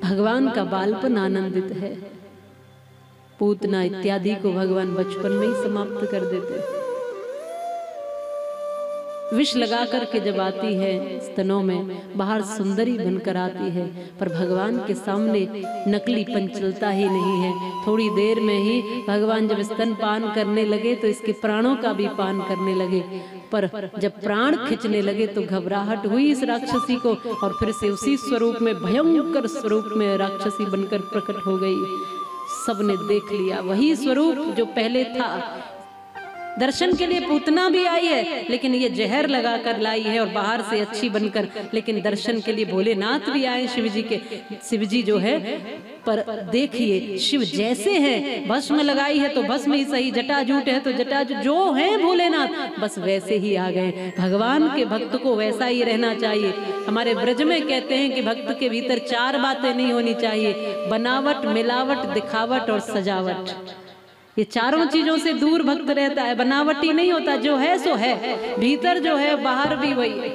भगवान का बालपन आनंदित है। पूतना इत्यादि को भगवान बचपन में ही समाप्त कर देते हैं। विष लगा करके जब आती है स्तनों में, बाहर सुंदरी बनकर आती है, पर भगवान के सामने नकलीपन चलता ही नहीं है। थोड़ी देर में ही भगवान जब स्तन पान करने लगे तो इसके प्राणों का भी पान करने लगे, पर जब प्राण खींचने लगे तो घबराहट हुई इस राक्षसी को, और फिर से उसी स्वरूप में, भयंकर स्वरूप में राक्षसी बनकर प्रकट हो गई। सबने देख लिया वही स्वरूप जो पहले था। दर्शन के लिए पूतना भी आई है, लेकिन ये जहर लगा कर लाई है और बाहर से अच्छी बनकर, लेकिन दर्शन के लिए भोलेनाथ भी आए शिव जी के। शिव जी जो है, पर देखिए शिव जैसे हैं, भस्म लगाई है तो भस्म ही सही, जटाजूट है तो जटाजूट, जो है भोलेनाथ बस वैसे ही आ गए। भगवान के भक्त को वैसा ही रहना चाहिए। हमारे ब्रज में कहते हैं कि भक्त के भीतर 4 बातें नहीं होनी चाहिए: बनावट, मिलावट, दिखावट और सजावट। ये चारों चीजों से दूर भक्त रहता है। बनावटी नहीं होता, जो है सो है, भीतर जो है बाहर भी वही है,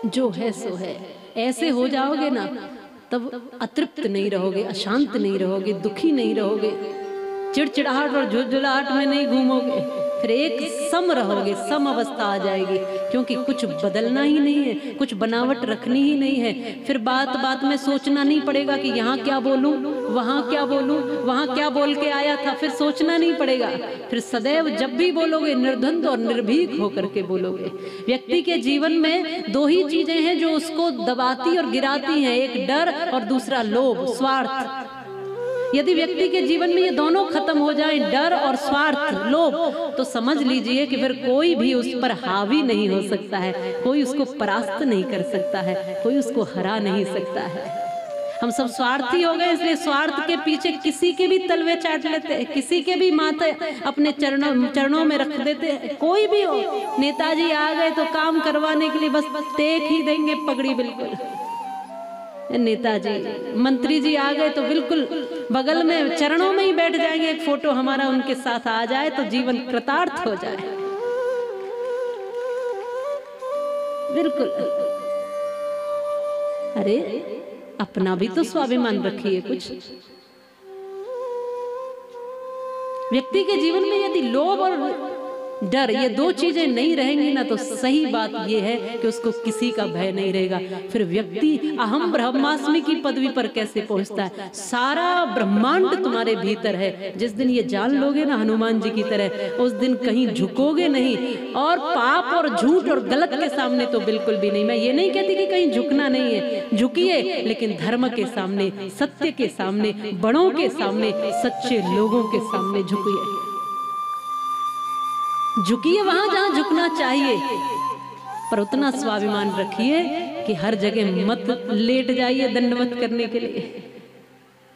जो है सो है। ऐसे हो जाओगे ना तब अतृप्त नहीं रहोगे, अशांत नहीं रहोगे, दुखी नहीं रहोगे, चिड़चिड़ाहट और झुलझुलाहट में नहीं घूमोगे, फिर एक सम रहोगे, सम अवस्था आ जाएगी। क्योंकि कुछ बदलना ही नहीं है, कुछ बनावट रखनी ही नहीं है। फिर बात बात में सोचना नहीं पड़ेगा कि यहाँ क्या बोलूं, वहाँ क्या बोलूं, वहाँ क्या बोल के आया था, फिर सोचना नहीं पड़ेगा। फिर सदैव जब भी बोलोगे निर्द्वंद और निर्भीक होकर के बोलोगे। व्यक्ति के जीवन में 2 ही चीजें हैं जो उसको दबाती और गिराती हैं, एक डर और दूसरा लोभ, स्वार्थ। यदि व्यक्ति के जीवन में ये दोनों खत्म हो जाए, डर और स्वार्थ, लोभ, तो समझ लीजिए कि फिर कोई भी उस पर हावी नहीं हो सकता है, कोई उसको परास्त नहीं कर सकता है, कोई उसको हरा नहीं सकता है। हम सब स्वार्थी हो गए, इसलिए स्वार्थ के पीछे किसी के भी तलवे चाट लेते हैं, किसी के भी माथे अपने चरणों में रख देते हैं। कोई भी हो, नेताजी आ गए तो काम करवाने के लिए बस टेक ही देंगे पगड़ी, बिल्कुल नेताजी। मंत्री जी आ गए तो बिल्कुल बगल में चरणों में ही बैठ जाएंगे, एक फोटो हमारा उनके साथ आ जाए तो जीवन कृतार्थ हो जाए, बिल्कुल। अरे अपना भी तो स्वाभिमान रखिए कुछ। व्यक्ति के जीवन में यदि लोभ और डर, ये 2 चीजें नहीं रहेंगी ना, तो सही बात ये है कि उसको किसी का भय नहीं रहेगा। फिर व्यक्ति अहम ब्रह्मास्मि की पदवी पर कैसे पहुंचता है? सारा ब्रह्मांड तुम्हारे भीतर है। जिस दिन ये जान लोगे ना हनुमान जी की तरह, उस दिन कहीं झुकोगे नहीं। और पाप और झूठ और गलत के सामने तो बिल्कुल भी नहीं। मैं ये नहीं कहती कि कहीं झुकना नहीं है, झुकिए, लेकिन धर्म के सामने, सत्य के सामने, बड़ों के सामने, सच्चे लोगों के सामने झुकिए। झुकिए वहां जहां झुकना चाहिए, पर उतना स्वाभिमान रखिए कि हर जगह मत लेट जाइए दंडवत करने के लिए।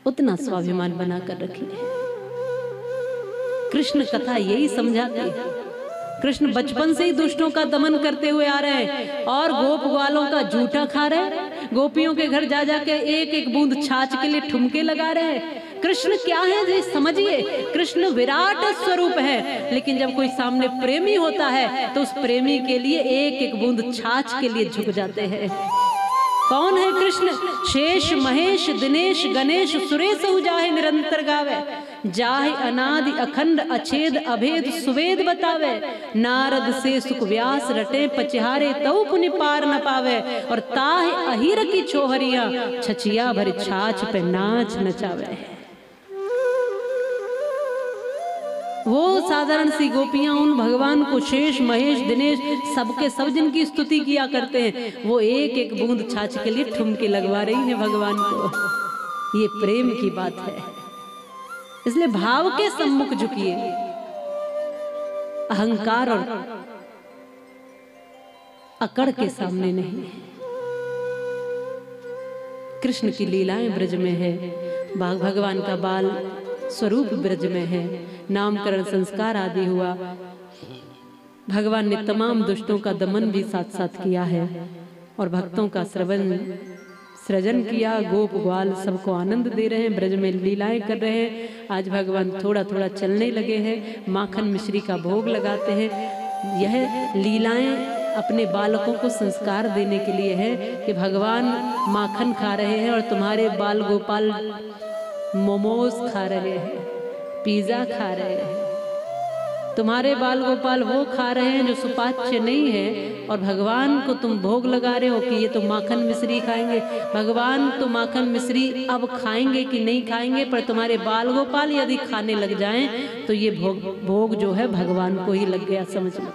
उतना स्वाभिमान बनाकर रखिए। कृष्ण कथा यही समझाती है। कृष्ण बचपन से ही दुष्टों का दमन करते हुए आ रहे हैं और गोप ग्वालों का जूठा खा रहे हैं। गोपियों के घर जा जाके एक एक बूंद छाछ के लिए ठुमके लगा रहे हैं। कृष्ण क्या है जी समझिए। कृष्ण विराट स्वरूप है, लेकिन जब कोई सामने प्रेमी होता है तो उस प्रेमी के लिए एक एक बूंद छाछ के लिए झुक जाते हैं। कौन है कृष्ण? शेष महेश दिनेश गणेश सुरेश जाहे निरंतर गावे, जाहे अनादि अखंड अछेद अभेद सुवेद बतावे, नारद से सुख व्यास रटे पचिहारे तऊ पुनि पार न पावे, और ताहे अहिर की छोहरिया छचिया भर छाछ पे नाच नचावे। वो साधारण सी गोपियां उन भगवान को शेष महेश दिनेश सबके सब जिनकी स्तुति किया करते हैं, वो एक एक बूंद छाछ के लिए ठुमके लगवा रही हैं भगवान को। ये प्रेम की बात है। इसलिए भाव के सम्मुख झुकिए, अहंकार और अकड़ के सामने नहीं। कृष्ण की लीलाएं ब्रज में है, भगवान का बाल स्वरूप ब्रज में है, नामकरण संस्कार आदि हुआ। भगवान ने तमाम दुष्टों का दमन भी साथ साथ किया है और भक्तों का सृजन किया। गोप ग्वाल सबको आनंद दे रहे हैं, ब्रज में लीलाएं कर रहे हैं। आज भगवान थोड़ा थोड़ा चलने लगे हैं, माखन मिश्री का भोग लगाते हैं। यह लीलाएं अपने बालकों को संस्कार देने के लिए है कि भगवान माखन खा रहे हैं और तुम्हारे बाल गोपाल मोमोज खा रहे हैं, पिज्जा खा रहे हैं। तुम्हारे बाल गोपाल वो खा रहे हैं जो सुपाच्य नहीं है, और भगवान को तुम भोग लगा रहे हो कि ये तो माखन मिश्री खाएंगे। भगवान तो माखन मिश्री अब खाएंगे कि नहीं खाएंगे, पर तुम्हारे बाल गोपाल यदि खाने लग जाएं तो ये भोग जो है भगवान को ही लग गया, समझ लो।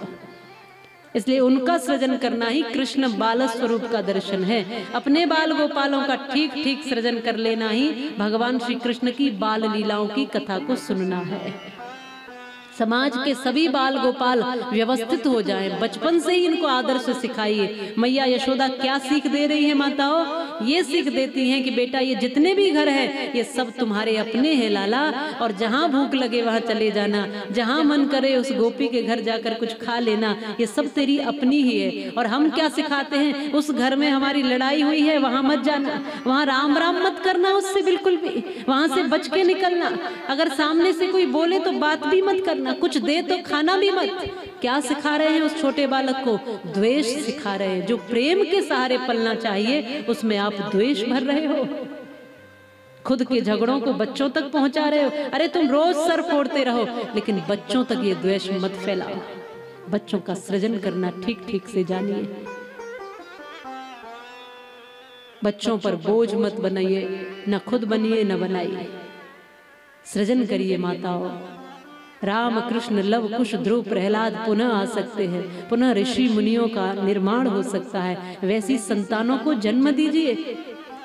इसलिए उनका सृजन करना ही कृष्ण बाल स्वरूप का दर्शन है। अपने बाल गोपालों का ठीक ठीक सृजन कर लेना ही भगवान श्री कृष्ण की बाल लीलाओं की कथा को सुनना है। समाज के सभी बाल गोपाल व्यवस्थित हो जाएं, बचपन से ही इनको आदर्श सिखाइए। मैया यशोदा क्या सीख दे रही है माताओं? ये सीख देती हैं कि बेटा ये जितने भी घर हैं ये सब तुम्हारे अपने हैं लाला, और जहां भूख लगे वहां चले जाना, जहां मन करे उस गोपी के घर जाकर कुछ खा लेना, ये सब तेरी अपनी ही है। और हम क्या सिखाते हैं? उस घर में हमारी लड़ाई हुई है वहां मत जाना, वहां राम राम मत करना उससे बिल्कुल भी, वहां से बच के निकलना। अगर सामने से कोई बोले तो बात भी मत करना, कुछ दे तो खाना भी मत। क्या सिखा रहे हैं उस छोटे बालक को? द्वेष सिखा रहे हैं। जो प्रेम के सहारे पलना चाहिए उसमें आप द्वेष भर रहे हो। खुद के झगड़ों को बच्चों तक पहुंचा रहे हो। अरे तुम रोज सर फोड़ते रहो, लेकिन बच्चों तक ये द्वेष मत फैलाओ। बच्चों का सृजन करना ठीक ठीक से जानिए। बच्चों पर बोझ मत बनाइए, न खुद बनिए न बनाइए। सृजन करिए माताओं। राम कृष्ण लव कुश ध्रुव प्रहलाद पुनः आ सकते हैं, पुनः ऋषि मुनियों का निर्माण हो सकता है। वैसी संतानों को जन्म दीजिए।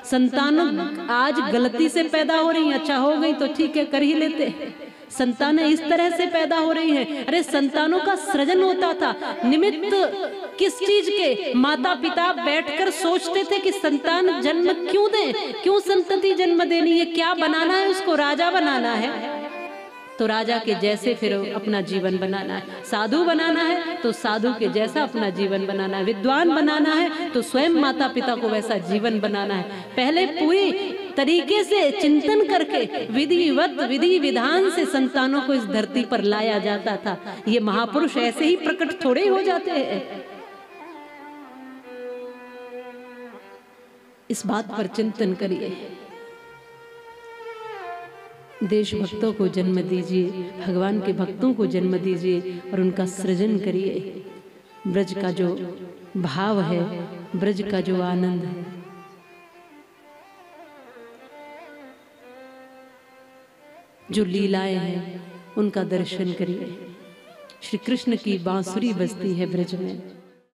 संतानों आज गलती से पैदा हो रही हैं, अच्छा हो गई तो ठीक है कर ही लेते। संतानें इस तरह से पैदा हो रही हैं। अरे संतानों का सृजन होता था, निमित्त किस चीज के? माता पिता बैठकर सोचते थे कि संतान जन्म क्यों दें, क्यों संतति जन्म देनी है, क्या बनाना है उसको? राजा बनाना है तो राजा के जैसे फिर अपना जीवन बनाना है। साधु बनाना है तो साधु के जैसा अपना जीवन बनाना है। विद्वान बनाना है तो स्वयं माता पिता को वैसा जीवन बनाना है। पहले पूरी तरीके से चिंतन करके विधिवत विधि विधान से संतानों को इस धरती पर लाया जाता था। ये महापुरुष ऐसे ही प्रकट थोड़े हो जाते हैं। इस बात पर चिंतन करिए। देशभक्तों को जन्म दीजिए, भगवान के भक्तों को जन्म दीजिए और उनका सृजन करिए। ब्रज का जो भाव है, ब्रज का जो आनंद है, जो लीलाएं हैं, उनका दर्शन करिए। श्री कृष्ण की बांसुरी बजती है ब्रज में।